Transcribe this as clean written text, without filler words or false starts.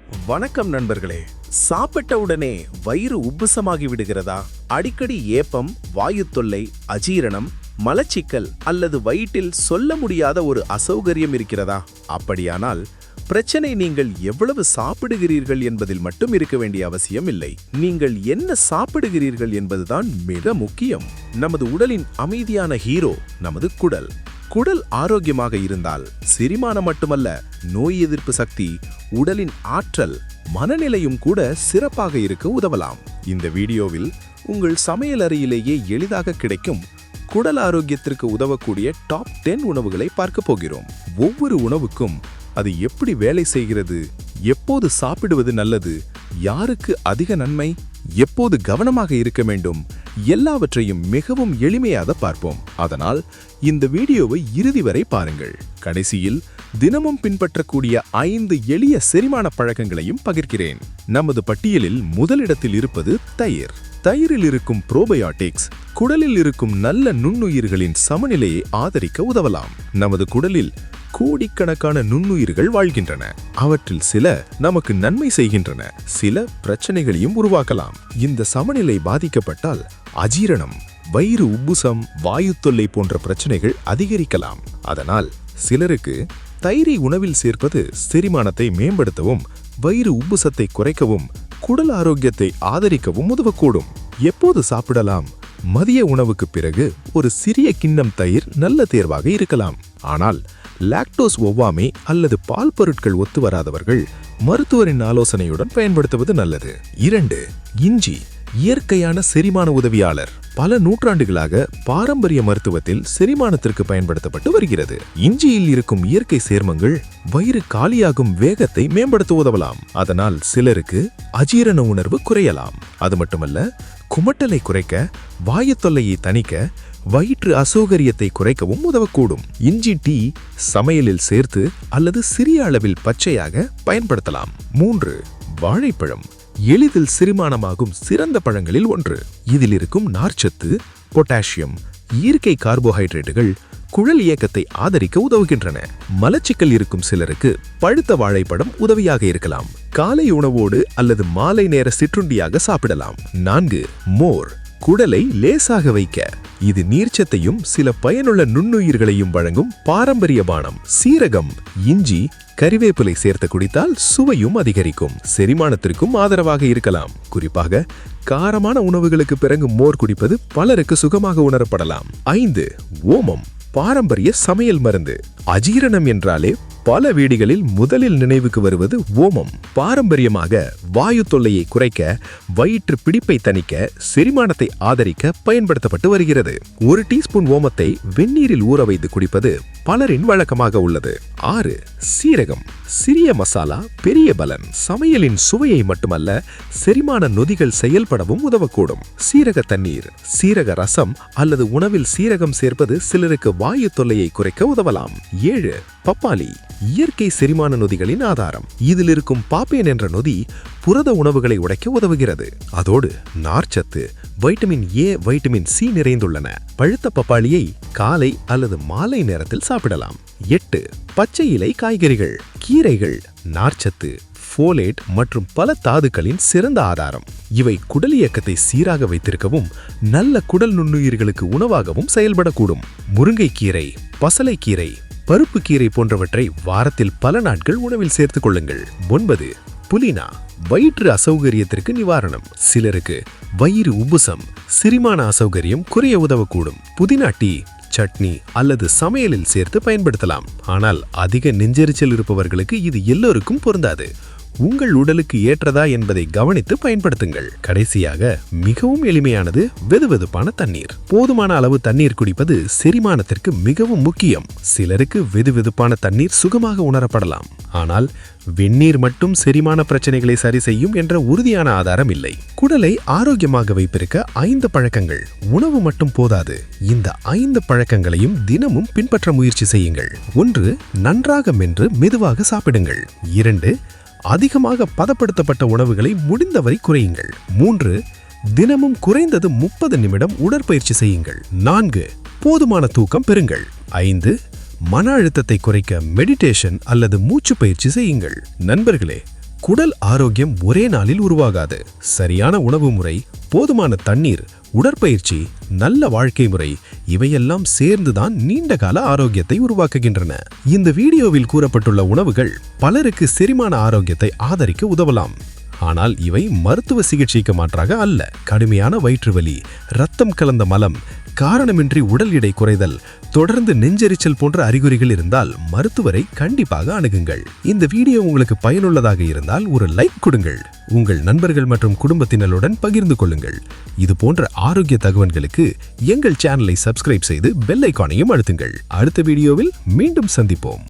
வணக்கம் நண்பர்களே. சாப்பிட்ட உடனே வயிறு உப்புசமாகி விடுகிறதா? அடிக்கடி ஏப்பம், வாயு தொல்லை, அஜீரணம், மலச்சிக்கல் அல்லது வயிற்றில் சொல்ல முடியாத ஒரு அசௌகரியம் இருக்கிறதா? அப்படியானால் பிரச்சனை நீங்கள் எவ்வளவு சாப்பிடுகிறீர்கள் என்பதில் மட்டும் இருக்க வேண்டிய அவசியம் இல்லை. நீங்கள் என்ன சாப்பிடுகிறீர்கள் என்பதுதான் மிக முக்கியம். நமது உடலின் அமைதியான ஹீரோ நமது குடல். குடல் ஆரோக்கியமாக இருந்தால் செரிமானம் மட்டுமல்ல, நோய் எதிர்ப்பு சக்தி, உடலின் ஆற்றல், மனநிலையும் கூட சிறப்பாக இருக்க உதவலாம். இந்த வீடியோவில் உங்கள் சமையல் அறையிலேயே எளிதாக கிடைக்கும் குடல் ஆரோக்கியத்திற்கு உதவக்கூடிய டாப் 10 உணவுகளை பார்க்க போகிறோம். ஒவ்வொரு உணவுக்கும் அது எப்படி வேலை செய்கிறது, எப்போது சாப்பிடுவது நல்லது, யாருக்கு அதிக நன்மை, எப்போது கவனமாக இருக்க வேண்டும், எல்லாவற்றையும் மிகவும் எளிமையாக பார்ப்போம். அதனால் இந்த வீடியோவை இறுதி வரை பாருங்கள். கடைசியில் தினமும் பின்பற்றக்கூடிய 5 எளிய செரிமான பழக்கங்களையும் பகிர்கிறேன். நமது பட்டியலில் முதலிடத்தில் இருப்பது தயிர். தயிரில் இருக்கும் புரோபயோட்டிக்ஸ் குடலில் இருக்கும் நல்ல நுண்ணுயிர்களின் சமநிலையை ஆதரிக்க உதவலாம். நமது குடலில் கோடிக்கணக்கான நுண்ணுயிர்கள் வாழ்கின்றன. அவற்றில் சில நமக்கு நன்மை செய்கின்றன, சில பிரச்சனைகளையும் உருவாக்கலாம். இந்த சமநிலை பாதிக்கப்பட்டால் அஜீரணம், வயிறு உப்புசம், வாயு தொல்லை போன்ற பிரச்சனைகள் அதிகரிக்கலாம். அதனால் சிலருக்கு தயிரை உணவில் சேர்ப்பது செரிமானத்தை மேம்படுத்தவும், வயிறு உப்புசத்தை குறைக்கவும், குடல் ஆரோக்கியத்தை ஆதரிக்கவும் உதவக்கூடும். எப்போது சாப்பிடலாம்? மதிய உணவுக்கு பிறகு ஒரு சிறிய கிண்ணம் தயிர் நல்ல தேர்வாக இருக்கலாம். ஆனால் லாக்டோஸ் ஒவ்வாமை அல்லது பால் பொருட்கள் ஒத்து வராதவர்கள் மருத்துவரின் ஆலோசனையுடன் பயன்படுத்துவது நல்லது. 2. இஞ்சி. இயற்கையான செரிமான உதவியாளர். பல நூற்றாண்டுகளாக பாரம்பரிய மருத்துவத்தில் செரிமானத்திற்கு பயன்படுத்தப்பட்டு வருகிறது. இஞ்சியில் இருக்கும் இயற்கை சேர்மங்கள் வயிறு காலியாகும் வேகத்தை மேம்படுத்த உதவலாம். அதனால் சிலருக்கு அஜீரண உணர்வு குறையலாம். அது மட்டுமல்ல, குமட்டலை குறைக்க, வாயு தொல்லையை தணிக்க, வயிற்று அசௌகரியத்தை குறைக்கவும் உதவக்கூடும். இஞ்சி டீ சமையலில் சேர்த்து அல்லது சிறிய அளவில் பச்சையாக பயன்படுத்தலாம். 3. வாழைப்பழம். எளிதில் செரிமானமாகும் சிறந்த பழங்களில் ஒன்று. இதில் இருக்கும் நார்ச்சத்து, பொட்டாசியம், இயற்கை கார்போஹைட்ரேட்டுகள் குழல் இயக்கத்தை ஆதரிக்க உதவுகின்றன. மலச்சிக்கல் இருக்கும் சிலருக்கு பழுத்த வாழைப்பழம் உதவியாக இருக்கலாம். காலை உணவோடு அல்லது மாலை நேர சிற்றுண்டியாக சாப்பிடலாம். 4. மோர். குடலை லேசாக வைக்க. இது நீர்ச்சத்தையும் சில பயனுள்ள நுண்ணுயிர்களையும் வழங்கும் பாரம்பரிய பானம். சீரகம், இஞ்சி, கறிவேப்பிலை சேர்த்து குடித்தால் சுவையும் அதிகரிக்கும், செரிமானத்திற்கும் ஆதரவாக இருக்கலாம். குறிப்பாக காரமான உணவுகளுக்கு பிறகு மோர் குடிப்பது பலருக்கு சுகமாக உணரப்படலாம். 5. ஓமம். பாரம்பரிய சமையல் மருந்து. அஜீரணம் என்றாலே பல வீடுகளில் முதலில் நினைவுக்கு வருவது ஓமம். பாரம்பரியமாக வாயு தொல்லையை குறைக்க, வயிற்று பிடிப்பை தணிக்க, செரிமானத்தை ஆதரிக்க பயன்படுத்தப்பட்டு வருகிறது. 1 டீஸ்பூன் ஓமத்தை வெந்நீரில் ஊற வைத்து குடிப்பது பலரின் வழக்கமாக உள்ளது. 6. சீரகம். சிறிய மசாலா, பெரிய பலன். சமையலின் சுவையை மட்டுமல்ல, செரிமான நொதிகள் செயல்படவும் உதவக்கூடும். சீரக தண்ணீர், சீரக ரசம் அல்லது உணவில் சீரகம் சேர்ப்பது சிலருக்கு வாயு தொல்லையை குறைக்க உதவலாம். 7. பப்பாளி. இயற்கை செரிமான நொதிகளின் ஆதாரம். இதில் இருக்கும் பாப்பேன் என்ற நொதி புரத உணவுகளை உடைக்க உதவுகிறது. அதோடு நார்ச்சத்து, வைட்டமின் ஏ, வைட்டமின் சி நிறைந்துள்ளன. பழுத்த பப்பாளியை காலை அல்லது மாலை நேரத்தில் சாப்பிடலாம். 8. பச்சை இலை காய்கறிகள். கீரைகள் நார்ச்சத்து, ஃபோலேட் மற்றும் பல தாதுக்களின் சிறந்த ஆதாரம். இவை குடல் இயக்கத்தை சீராக வைத்திருக்கவும், நல்ல குடல் நுண்ணுயிர்களுக்கு உணவாகவும் செயல்படக்கூடும். முருங்கைக்கீரை, பசலைக்கீரை, பருப்பு கீரை போன்றவற்றை வாரத்தில் பல நாட்கள் உணவில் சேர்த்துக் கொள்ளுங்கள். 9. புதினா. வயிற்று அசௌகரியத்திற்கு நிவாரணம். சிலருக்கு வயிறு உப்புசம், செரிமான அசௌகரியம் குறைய உதவக்கூடும். புதினா டீ, சட்னி அல்லது சமையலில் சேர்த்து பயன்படுத்தலாம். ஆனால் அதிக நெஞ்செரிச்சல் இருப்பவர்களுக்கு இது எல்லோருக்கும் பொருந்தாது. உங்கள் உடலுக்கு ஏற்றதா என்பதை கவனித்து பயன்படுத்துங்கள். கடைசியாக மிகவும் எளிமையானது வெதுவெதுப்பான தண்ணீர். போதுமான அளவு தண்ணீர் குடிப்பது செரிமானத்திற்கு மிகவும் முக்கியம். சிலருக்கு வெதுவெதுப்பான தண்ணீர் சுகமாக உணரப்படலாம். ஆனால் வெந்நீர் மட்டும் செரிமான பிரச்சனைகளை சரி செய்யும் என்ற உறுதியான ஆதாரம் இல்லை. குடலை ஆரோக்கியமாக வைத்திருக்க 5 பழக்கங்கள். உணவு மட்டும் போதாது, இந்த 5 பழக்கங்களையும் தினமும் பின்பற்ற முயற்சி செய்யுங்கள். 1. நன்றாக மென்று மெதுவாக சாப்பிடுங்கள். 2. அதிகமாக பதப்படுத்தப்பட்ட உணவுகளை முடிந்தவரை குறையுங்கள். 3. தினமும் குறைந்தது 30 நிமிடம் உடற்பயிற்சி செய்யுங்கள். 4. போதுமான தூக்கம் பெறுங்கள். 5. மன அழுத்தத்தை குறைக்க மெடிடேஷன் அல்லது மூச்சு பயிற்சி செய்யுங்கள். நண்பர்களே, குடல் ஆரோக்கியம் ஒரே நாளில் உருவாகாது. சரியான உணவு முறை, போதுமான தண்ணீர், உடற்பயிற்சி, நல்ல வாழ்க்கை முறை இவையெல்லாம் சேர்ந்துதான் நீண்ட கால ஆரோக்கியத்தை உருவாக்குகின்றன. இந்த வீடியோவில் கூறப்பட்டுள்ள உணவுகள் பலருக்கு செரிமான ஆரோக்கியத்தை ஆதரிக்க உதவலாம். ஆனால் இவை மருத்துவ சிகிச்சைக்கு மாற்றாக அல்ல. கடுமையான வயிற்று வலி, இரத்தம் கலந்த மலம், காரணமின்றி உடல் எடை குறைதல், தொடர்ந்து நெஞ்செரிச்சல் போன்ற அறிகுறிகள் இருந்தால் மருத்துவரை கண்டிப்பாக அணுகுங்கள். இந்த வீடியோ உங்களுக்கு பயனுள்ளதாக இருந்தால் ஒரு லைக் கொடுங்கள். உங்கள் நண்பர்கள் மற்றும் குடும்பத்தினருடன் பகிர்ந்து கொள்ளுங்கள். இது போன்ற ஆரோக்கிய தகவல்களுக்கு எங்கள் சேனலை சப்ஸ்கிரைப் செய்து பெல் ஐகானையும் அழுத்துங்கள். அடுத்த வீடியோவில் மீண்டும் சந்திப்போம்.